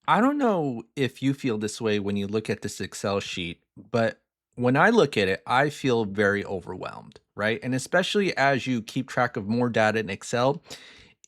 I don't know if you feel this way when you look at this Excel sheet, but when I look at it, I feel very overwhelmed, right? And especially as you keep track of more data in Excel,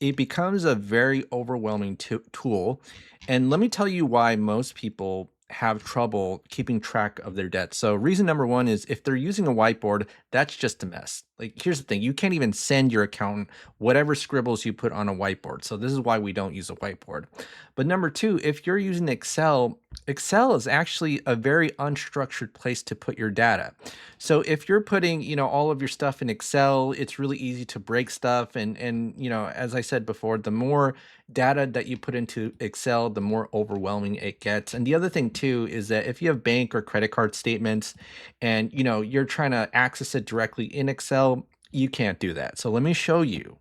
it becomes a very overwhelming tool. And let me tell you why most people have trouble keeping track of their debt. So, reason number one is if they're using a whiteboard, that's just a mess. Like, here's the thing, you can't even send your accountant whatever scribbles you put on a whiteboard. So, this is why we don't use a whiteboard. But number two, if you're using Excel, Excel is actually a very unstructured place to put your data. So if you're putting, all of your stuff in Excel, it's really easy to break stuff. And as I said before, the more data that you put into Excel, the more overwhelming it gets. And the other thing too is that if you have bank or credit card statements and you're trying to access it directly in Excel, you can't do that. So let me show you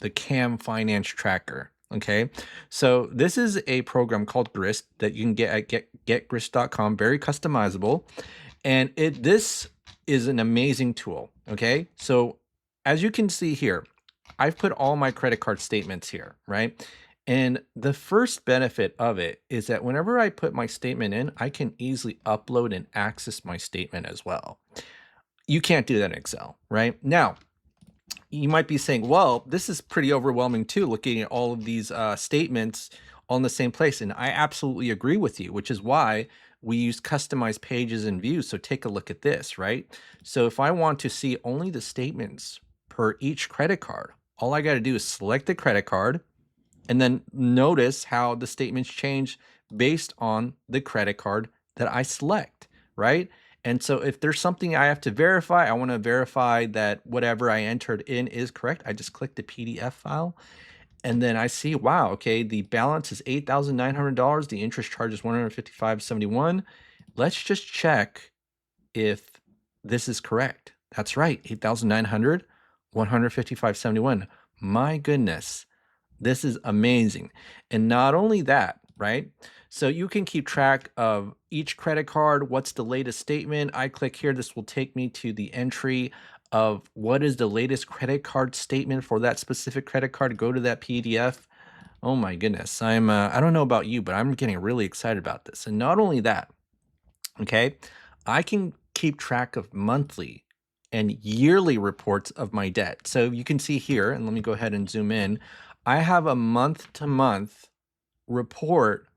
the CAM Finance Tracker. Okay, so this is a program called Grist that you can get at getgrist.com, very customizable. And this is an amazing tool. Okay, so as you can see here, I've put all my credit card statements here, right? And the first benefit of it is that whenever I put my statement in, I can easily upload and access my statement as well. You can't do that in Excel, right? Now, you might be saying, well, this is pretty overwhelming too, looking at all of these statements all in the same place. And I absolutely agree with you, which is why we use customized pages and views. So take a look at this, right? So if I want to see only the statements per each credit card, all I got to do is select the credit card and then notice how the statements change based on the credit card that I select, right? And so if there's something I have to verify, I want to verify that whatever I entered in is correct. I just click the PDF file and then I see, wow, okay, the balance is $8,900. The interest charge is 155.71. Let's just check if this is correct. That's right, 8,900, 155.71. My goodness. This is amazing. And not only that, right? So you can keep track of each credit card. What's the latest statement? I click here. This will take me to the entry of what is the latest credit card statement for that specific credit card. Go to that PDF. Oh my goodness. I don't know about you, but I'm getting really excited about this. And not only that, okay, I can keep track of monthly and yearly reports of my debt. So you can see here, and let me go ahead and zoom in. I have a month to month report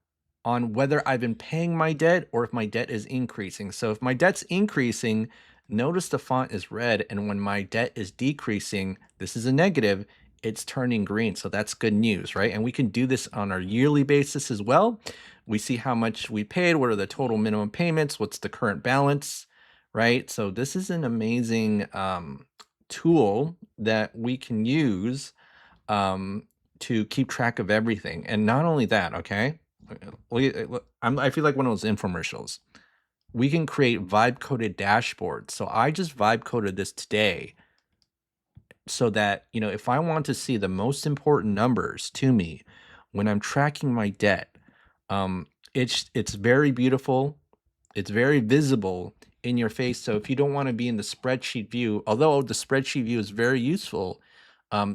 on whether I've been paying my debt or if my debt is increasing. So if my debt's increasing, notice the font is red. And when my debt is decreasing, this is a negative, it's turning green. So that's good news, right? And we can do this on our yearly basis as well. We see how much we paid, what are the total minimum payments, what's the current balance, right? So this is an amazing tool that we can use um, to keep track of everything. And not only that, okay? I feel like one of those infomercials. We can create vibe coded dashboards. So I just vibe coded this today so that, if I want to see the most important numbers to me when I'm tracking my debt, it's very beautiful. It's very visible in your face. So if you don't want to be in the spreadsheet view, although the spreadsheet view is very useful,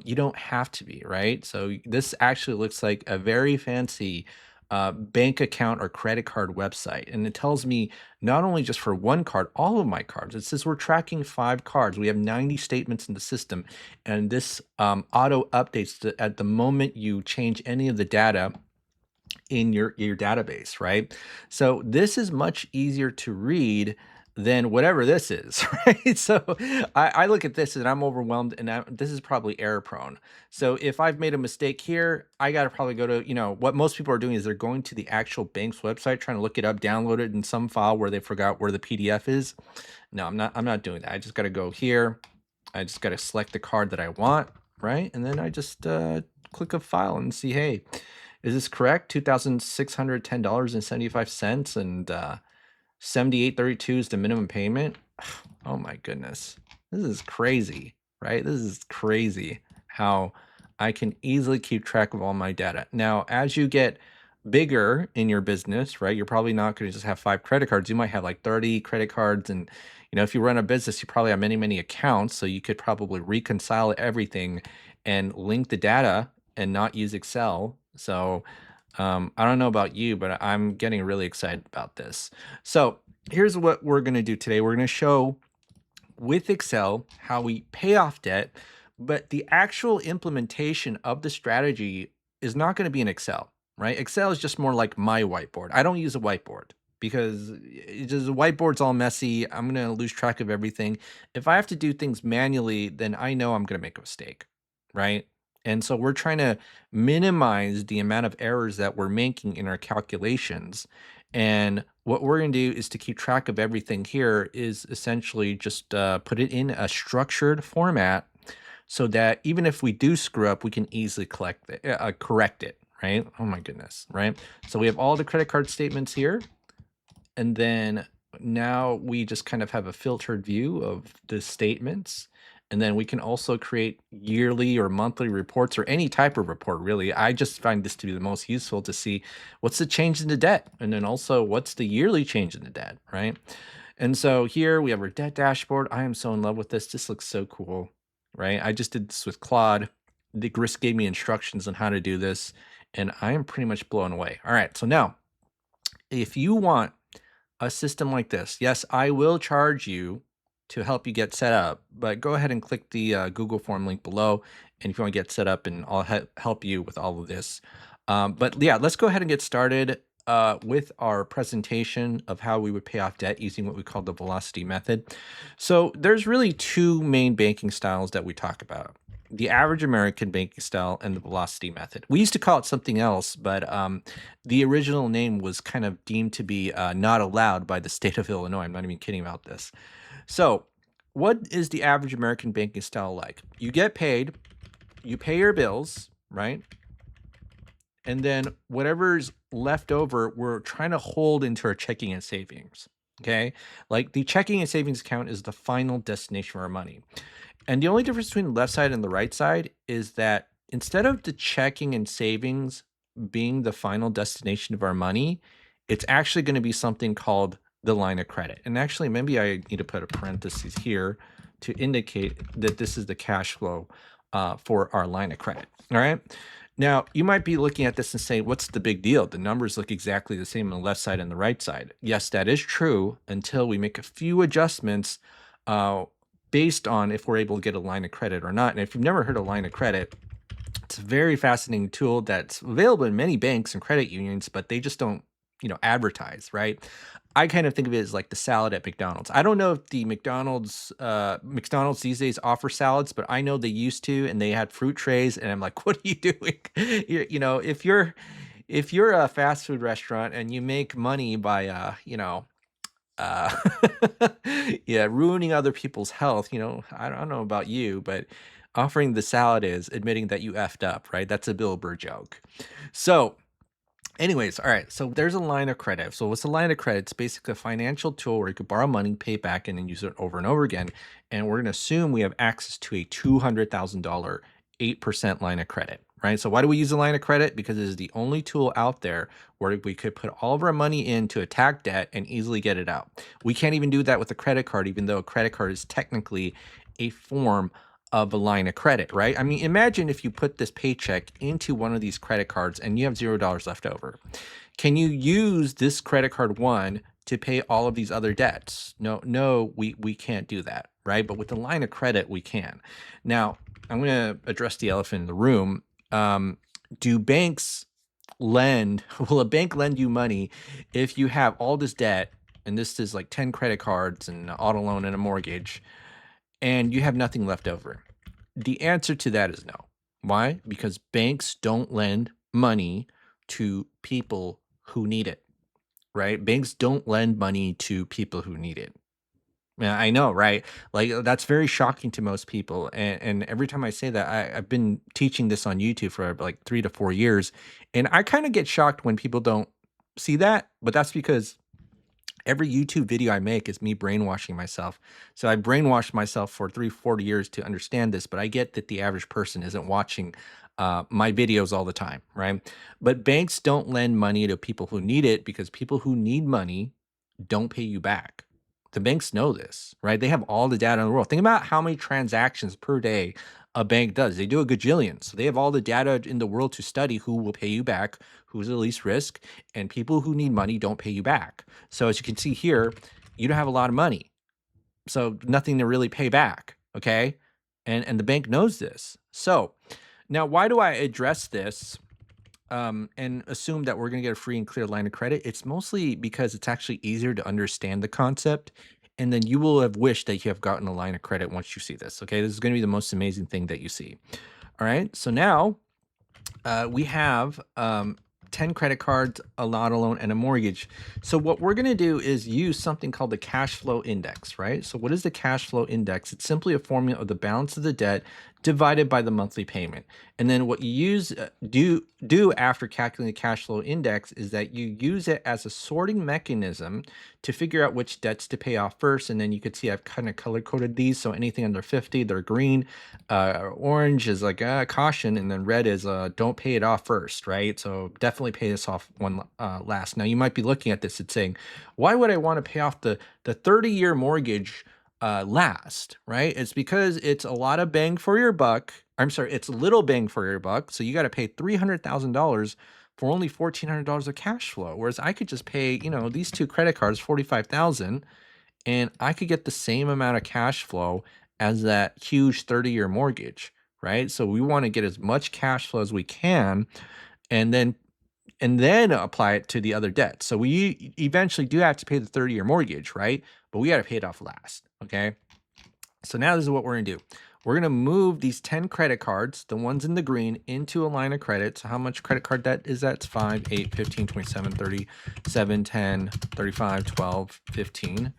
you don't have to be, right? So this actually looks like a very fancy bank account or credit card website. And it tells me not only just for one card, all of my cards. It says we're tracking 5 cards. We have 90 statements in the system. And this auto updates at the moment you change any of the data in your database, right? So this is much easier to read than whatever this is, right? So I look at this and I'm overwhelmed, and this is probably error prone. So if I've made a mistake here, I got to probably go to, what most people are doing is they're going to the actual bank's website, trying to look it up, download it in some file where they forgot where the PDF is. No, I'm not doing that. I just got to go here. I just got to select the card that I want, right? And then I just click a file and see, hey, is this correct? $2,610.75 and 78.32 is the minimum payment. Oh my goodness. This is crazy, right? This is crazy how I can easily keep track of all my data. Now, as you get bigger in your business, right? You're probably not going to just have 5 credit cards. You might have like 30 credit cards. And, if you run a business, you probably have many, many accounts. So you could probably reconcile everything and link the data and not use Excel. So I don't know about you, but I'm getting really excited about this. So here's what we're going to do today. We're going to show with Excel how we pay off debt, but the actual implementation of the strategy is not going to be in Excel, right? Excel is just more like my whiteboard. I don't use a whiteboard because the whiteboard's all messy. I'm going to lose track of everything. If I have to do things manually, then I know I'm going to make a mistake, right? And so we're trying to minimize the amount of errors that we're making in our calculations. And what we're going to do is to keep track of everything here is essentially just put it in a structured format so that even if we do screw up, we can easily correct it, right? Oh my goodness, right? So we have all the credit card statements here. And then now we just kind of have a filtered view of the statements. And then we can also create yearly or monthly reports or any type of report, really. I just find this to be the most useful to see what's the change in the debt. And then also what's the yearly change in the debt, right? And so here we have our debt dashboard. I am so in love with this. This looks so cool, right? I just did this with Claude. The Gris gave me instructions on how to do this, and I am pretty much blown away. All right, so now if you want a system like this, yes, I will charge you to help you get set up, but go ahead and click the Google form link below. And if you want to get set up, and I'll help you with all of this. But yeah, let's go ahead and get started with our presentation of how we would pay off debt using what we call the velocity method. So there's really two main banking styles that we talk about: the average American banking style and the velocity method. We used to call it something else, but the original name was kind of deemed to be not allowed by the state of Illinois. I'm not even kidding about this. So, what is the average American banking style like? You get paid, you pay your bills, right? And then whatever's left over, we're trying to hold into our checking and savings. Okay. Like the checking and savings account is the final destination for our money. And the only difference between the left side and the right side is that instead of the checking and savings being the final destination of our money, it's actually going to be something called the line of credit. And actually, maybe I need to put a parenthesis here to indicate that this is the cash flow for our line of credit. All right. Now, you might be looking at this and say, what's the big deal? The numbers look exactly the same on the left side and the right side. Yes, that is true until we make a few adjustments based on if we're able to get a line of credit or not. And if you've never heard of line of credit, it's a very fascinating tool that's available in many banks and credit unions, but they just don't, advertise, right? I kind of think of it as like the salad at McDonald's. I don't know if the McDonald's these days offer salads, but I know they used to, and they had fruit trays, and I'm like, what are you doing? If you're a fast food restaurant and you make money by uh yeah, ruining other people's health, I don't know about you, but offering the salad is admitting that you effed up, right? That's a Bill Burr joke. So anyways, all right. So there's a line of credit. So what's a line of credit? It's basically a financial tool where you could borrow money, pay it back, and then use it over and over again. And we're going to assume we have access to a $200,000 8% line of credit, right? So why do we use a line of credit? Because it is the only tool out there where we could put all of our money in to attack debt and easily get it out. We can't even do that with a credit card, even though a credit card is technically a form of a line of credit, right? I mean, imagine if you put this paycheck into one of these credit cards and you have $0 left over. Can you use this credit card one to pay all of these other debts? No, we can't do that, right? But with the line of credit, we can. Now, I'm going to address the elephant in the room. Do banks lend? Will a bank lend you money if you have all this debt, and this is like 10 credit cards and an auto loan and a mortgage, and you have nothing left over? The answer to that is no. Why? Because banks don't lend money to people who need it, right? Banks don't lend money to people who need it. Yeah, I know, right? Like that's very shocking to most people. And every time I say that, I've been teaching this on YouTube for like 3 to 4 years. And I kind of get shocked when people don't see that, but that's because every YouTube video I make is me brainwashing myself. So I brainwashed myself for 3 to 4 years to understand this, but I get that the average person isn't watching my videos all the time, right? But banks don't lend money to people who need it because people who need money don't pay you back, The banks know this, right? They have all the data in the world. Think about how many transactions per day a bank does. They do a gajillion. So they have all the data in the world to study who will pay you back, who's the least risk, and people who need money don't pay you back. So as you can see here, you don't have a lot of money. So nothing to really pay back, okay? And the bank knows this. So now why do I address this and assume that we're going to get a free and clear line of credit? It's mostly because it's actually easier to understand the concept. And then you will have wished that you have gotten a line of credit once you see this. Okay. This is going to be the most amazing thing that you see. All right. So now we have 10 credit cards, a auto loan, and a mortgage. So what we're going to do is use something called the cash flow index, right? So what is the cash flow index? It's simply a formula of the balance of the debt divided by the monthly payment. And then what you use do after calculating the cash flow index is that you use it as a sorting mechanism to figure out which debts to pay off first. And then you could see I've kind of color coded these. So anything under 50, they're green. Orange is like caution, and then red is don't pay it off first, right? So definitely pay this off one last. Now you might be looking at this and saying, why would I want to pay off the 30-year mortgage last, right? It's because it's a lot of bang for your buck. I'm sorry, it's a little bang for your buck. So you got to pay $300,000 for only $1,400 of cash flow. Whereas I could just pay, these two credit cards, $45,000, and I could get the same amount of cash flow as that huge 30-year mortgage, right? So we want to get as much cash flow as we can, and then apply it to the other debt. So we eventually do have to pay the 30-year mortgage, right? But we got to pay it off last, okay? So now this is what we're going to do. We're going to move these 10 credit cards, the ones in the green, into a line of credit. So how much credit card debt is that? It's 5, 8, 15, 27, 30, 7, 10, 35, 12, 15.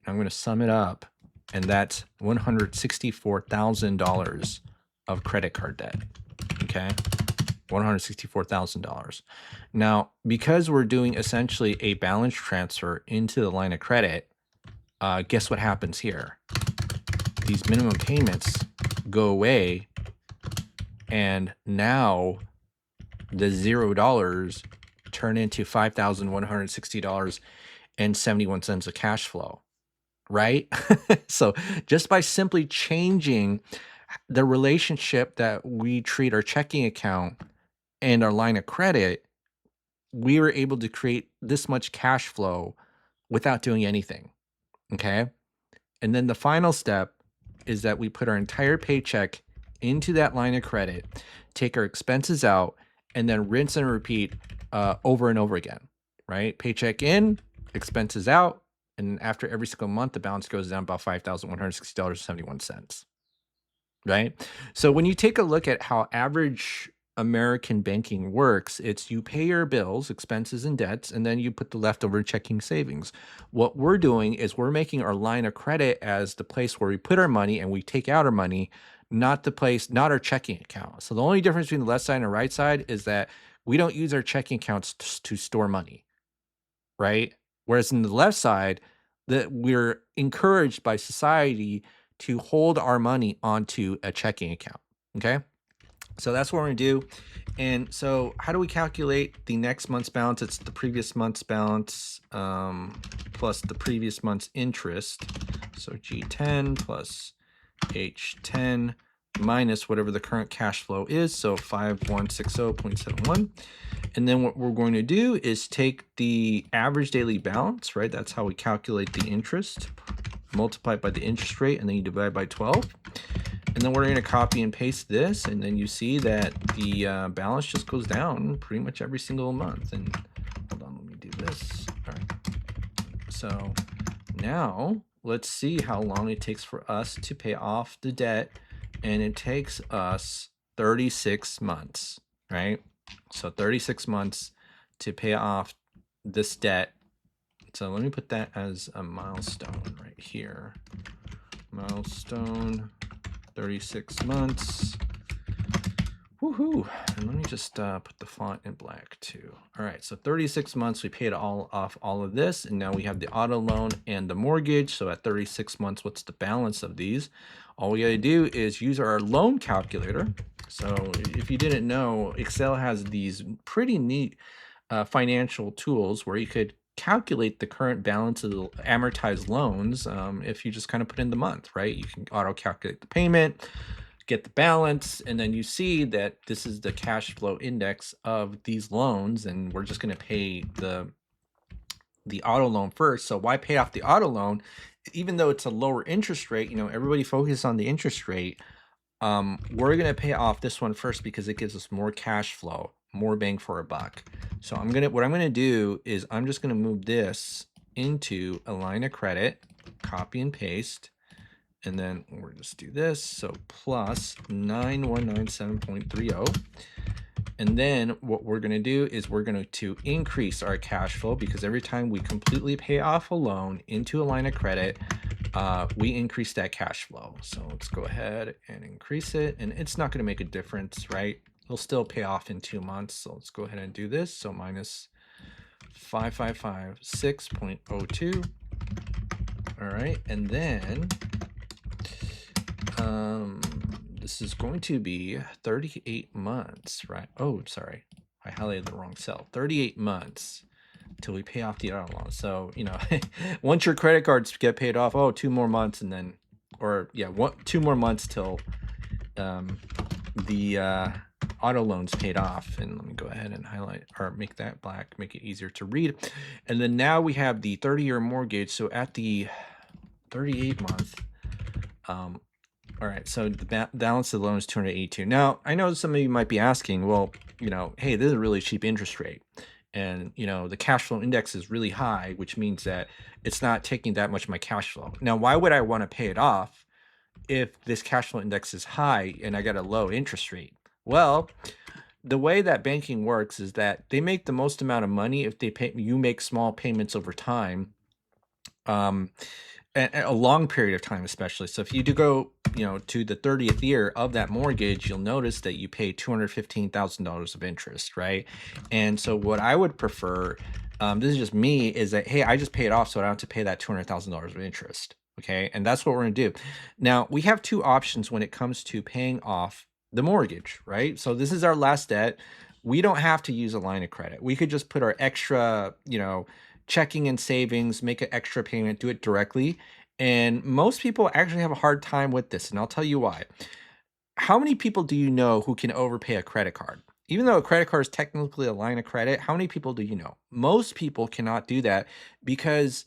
I'm going to sum it up, and that's $164,000 of credit card debt, okay? $164,000. Now, because we're doing essentially a balance transfer into the line of credit, guess what happens here? These minimum payments go away, and now the $0 turn into $5,160.71 of cash flow, right? So just by simply changing the relationship that we treat our checking account and our line of credit, we were able to create this much cash flow without doing anything, okay? And then the final step is that we put our entire paycheck into that line of credit, take our expenses out, and then rinse and repeat over and over again, right? Paycheck in, expenses out, and after every single month, the balance goes down about $5,160.71, right? So when you take a look at how average American banking works, it's you pay your bills, expenses, and debts, and then you put the leftover checking savings. What we're doing is we're making our line of credit as the place where we put our money and we take out our money, not our checking account. So the only difference between the left side and the right side is that we don't use our checking accounts to store money, right? Whereas in the left side, that we're encouraged by society to hold our money onto a checking account, okay? So that's what we're going to do. And so how do we calculate the next month's balance? It's the previous month's balance plus the previous month's interest. So G10 plus H10 minus whatever the current cash flow is. So 5160.71. And then what we're going to do is take the average daily balance, right? That's how we calculate the interest, multiply it by the interest rate, and then you divide by 12. And then we're going to copy and paste this, and then you see that the balance just goes down pretty much every single month. And hold on, let me do this. All right. So now let's see how long it takes for us to pay off the debt. And it takes us 36 months, right? So 36 months to pay off this debt. So let me put that as a milestone right here. Milestone. 36 months. Woohoo. And let me just put the font in black too. All right, so 36 months, we paid all of this, and now we have the auto loan and the mortgage. So at 36 months, what's the balance of these? All we gotta do is use our loan calculator. So if you didn't know, Excel has these pretty neat financial tools where you could calculate the current balance of the amortized loans if you just kind of put in the month, right? You can auto calculate the payment, get the balance, and then you see that this is the cash flow index of these loans, and we're just going to pay the auto loan first. So why pay off the auto loan? Even though it's a lower interest rate, everybody focuses on the interest rate. We're gonna pay off this one first because it gives us more cash flow, more bang for a buck. So what I'm gonna do is I'm just gonna move this into a line of credit, copy and paste, and then we'll just do this. So plus 9197.30. And then what we're going to do is we're going to increase our cash flow, because every time we completely pay off a loan into a line of credit, we increase that cash flow. So let's go ahead and increase it, and it's not going to make a difference, right? It'll still pay off in 2 months. So let's go ahead and do this. So minus 5556.02. All right, and then this is going to be 38 months, right? Oh, sorry, I highlighted the wrong cell. 38 months till we pay off the auto loan. So, once your credit cards get paid off, 2 more months, and then, or yeah, 2 more months till the auto loans paid off. And let me go ahead and highlight or make that black, make it easier to read. And then now we have the 30-year mortgage. So at the 38 month, all right, so the balance of the loan is 282. Now, I know some of you might be asking, well, hey, this is a really cheap interest rate. And, the cash flow index is really high, which means that it's not taking that much of my cash flow. Now, why would I want to pay it off if this cash flow index is high and I got a low interest rate? Well, the way that banking works is that they make the most amount of money if you make small payments over time. A long period of time, especially. So if you do go, to the 30th year of that mortgage, you'll notice that you pay $215,000 of interest, right? And so what I would prefer, this is just me, is that, hey, I just pay it off so I don't have to pay that $200,000 of interest. Okay, and that's what we're gonna do. Now, we have 2 options when it comes to paying off the mortgage, right? So this is our last debt. We don't have to use a line of credit. We could just put our extra, checking and savings, make an extra payment, do it directly. And most people actually have a hard time with this, and I'll tell you why. How many people do you know who can overpay a credit card? Even though a credit card is technically a line of credit, how many people do you know? Most people cannot do that, because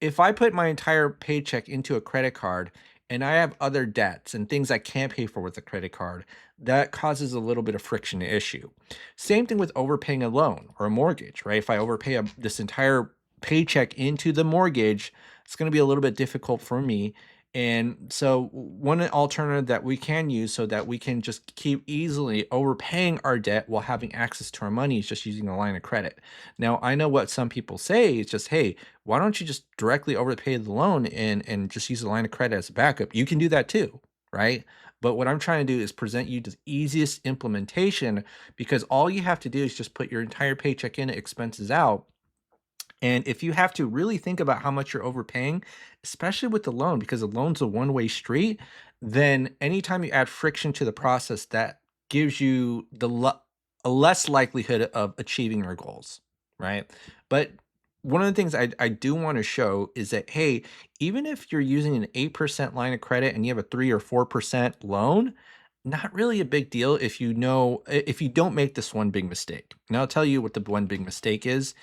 if I put my entire paycheck into a credit card and I have other debts and things I can't pay for with a credit card, that causes a little bit of friction issue. Same thing with overpaying a loan or a mortgage, right? If I overpay this entire paycheck into the mortgage, it's going to be a little bit difficult for me. And so one alternative that we can use so that we can just keep easily overpaying our debt while having access to our money is just using a line of credit. Now, I know what some people say is just, hey, why don't you just directly overpay the loan and just use a line of credit as a backup? You can do that too, right? But what I'm trying to do is present you the easiest implementation, because all you have to do is just put your entire paycheck in, expenses out. And if you have to really think about how much you're overpaying, especially with the loan, because the loan's a one-way street, then anytime you add friction to the process, that gives you a less likelihood of achieving your goals, right? But one of the things I do want to show is that, hey, even if you're using an 8% line of credit and you have a 3 or 4% loan, not really a big deal if if you don't make this one big mistake. And I'll tell you what the one big mistake is.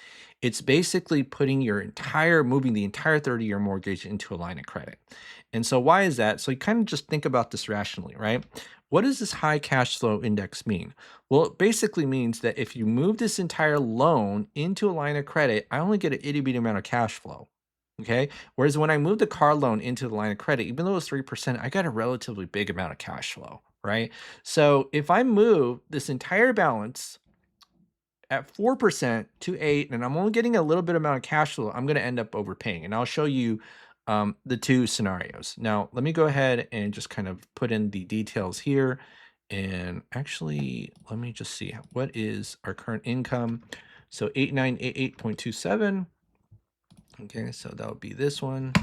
It's basically moving the entire 30-year mortgage into a line of credit. And so why is that? So you kind of just think about this rationally, right? What does this high cash flow index mean? Well, it basically means that if you move this entire loan into a line of credit, I only get an itty bitty amount of cash flow. Okay. Whereas when I move the car loan into the line of credit, even though it's 3%, I got a relatively big amount of cash flow, right? So if I move this entire balance at 4% to 8, and I'm only getting a little bit amount of cash flow, I'm going to end up overpaying. And I'll show you the 2 scenarios. Now, let me go ahead and just kind of put in the details here. And actually, let me just see, what is our current income? So 8988.27. Okay, so that would be this one.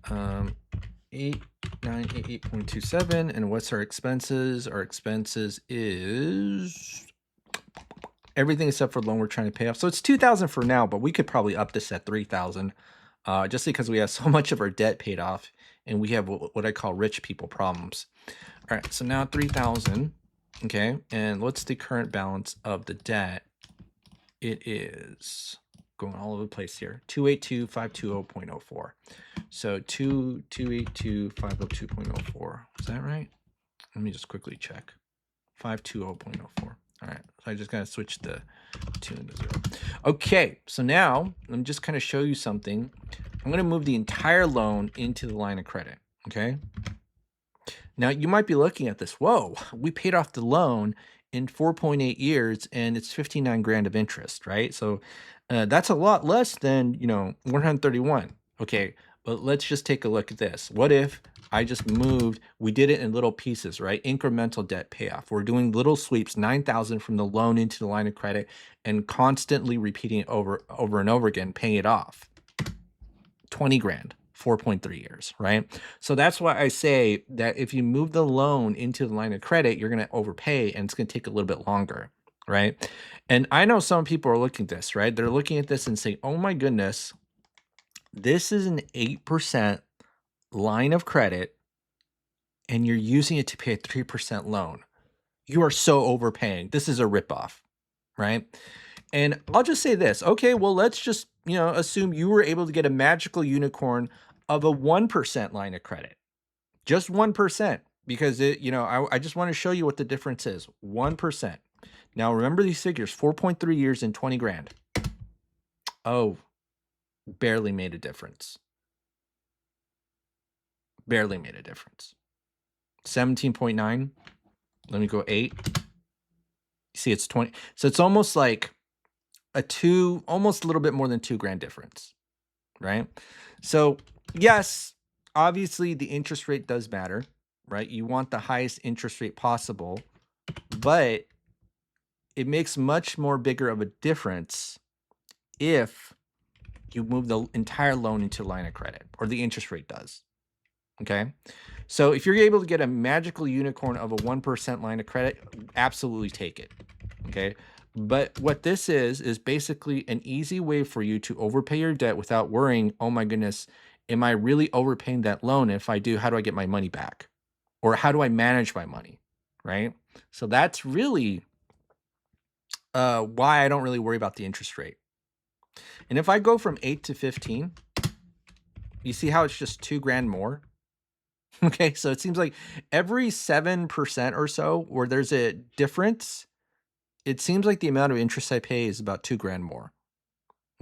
8988.27. And what's our expenses? Our expenses is everything except for the loan we're trying to pay off. So it's 2,000 for now, but we could probably up this at 3,000, just because we have so much of our debt paid off, and we have what I call rich people problems. All right, so now 3,000. Okay, and what's the current balance of the debt? It is going all over the place here. 282,520.04. So 282,502.04. Is that right? Let me just quickly check. 520.04. All right, so I just gotta switch the 2 into 0. Okay, so now let me just kind of show you something. I'm gonna move the entire loan into the line of credit. Okay. Now you might be looking at this. Whoa, we paid off the loan in 4.8 years, and it's 59 grand of interest, right? So that's a lot less than 131. Okay, but let's just take a look at this. What if I just moved? We did it in little pieces, right? Incremental debt payoff. We're doing little sweeps, 9,000 from the loan into the line of credit, and constantly repeating it over and over again, paying it off. 20 grand. 4.3 years, right? So that's why I say that if you move the loan into the line of credit, you're going to overpay, and it's going to take a little bit longer, right? And I know some people are looking at this, right? They're looking at this and saying, oh my goodness, this is an 8% line of credit, and you're using it to pay a 3% loan. You are so overpaying. This is a ripoff, right? And I'll just say this. Okay, well, let's just, assume you were able to get a magical unicorn of a 1% line of credit. Just 1%, because I just want to show you what the difference is. 1%. Now remember these figures, 4.3 years and 20 grand. Oh, barely made a difference. Barely made a difference. 17.9. Let me go 8. You see, it's 20. So it's almost like almost a little bit more than 2 grand difference, right? So yes, obviously the interest rate does matter, right? You want the highest interest rate possible, but it makes much more bigger of a difference if you move the entire loan into line of credit, or the interest rate does. Okay. So if you're able to get a magical unicorn of a 1% line of credit, absolutely take it. Okay. But what this is basically an easy way for you to overpay your debt without worrying, oh my goodness, am I really overpaying that loan? If I do, how do I get my money back? Or how do I manage my money? Right? So that's really why I don't really worry about the interest rate. And if I go from 8 to 15, you see how it's just 2 grand more? Okay, so it seems like every 7% or so where there's a difference, it seems like the amount of interest I pay is about 2 grand more.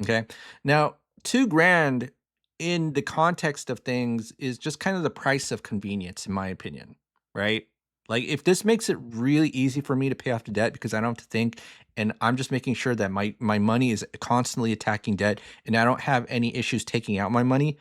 Okay. Now, 2 grand in the context of things is just kind of the price of convenience, in my opinion, right? Like if this makes it really easy for me to pay off the debt because I don't have to think, and I'm just making sure that my money is constantly attacking debt and I don't have any issues taking out my money,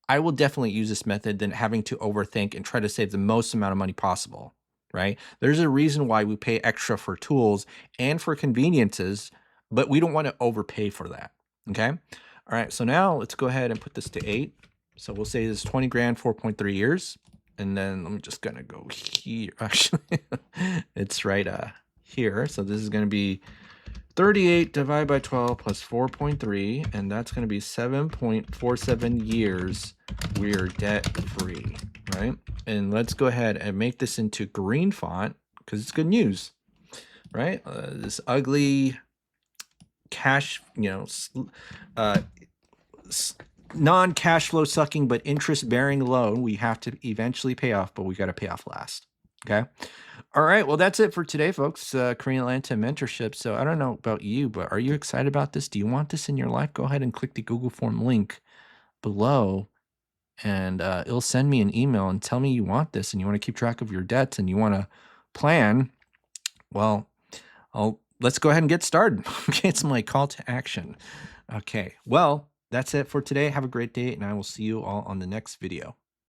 I will definitely use this method than having to overthink and try to save the most amount of money possible, right? There's a reason why we pay extra for tools and for conveniences, but we don't want to overpay for that, okay? All right, so now let's go ahead and put this to 8. So we'll say this is 20 grand, 4.3 years. And then I'm just gonna go here. Actually, it's right here. So this is gonna be 38 divided by 12 plus 4.3, and that's going to be 7.47 years we're debt-free, right? And let's go ahead and make this into green font because it's good news, right? This ugly cash, non-cash flow sucking but interest-bearing loan we have to eventually pay off, but we got to pay off last, okay? All right, well, that's it for today, folks. Korean Atlanta mentorship. So I don't know about you, but are you excited about this? Do you want this in your life? Go ahead and click the Google form link below, and it'll send me an email and tell me you want this and you want to keep track of your debts and you want to plan. Well, let's go ahead and get started. Okay, it's my call to action. Okay, well, that's it for today. Have a great day, and I will see you all on the next video.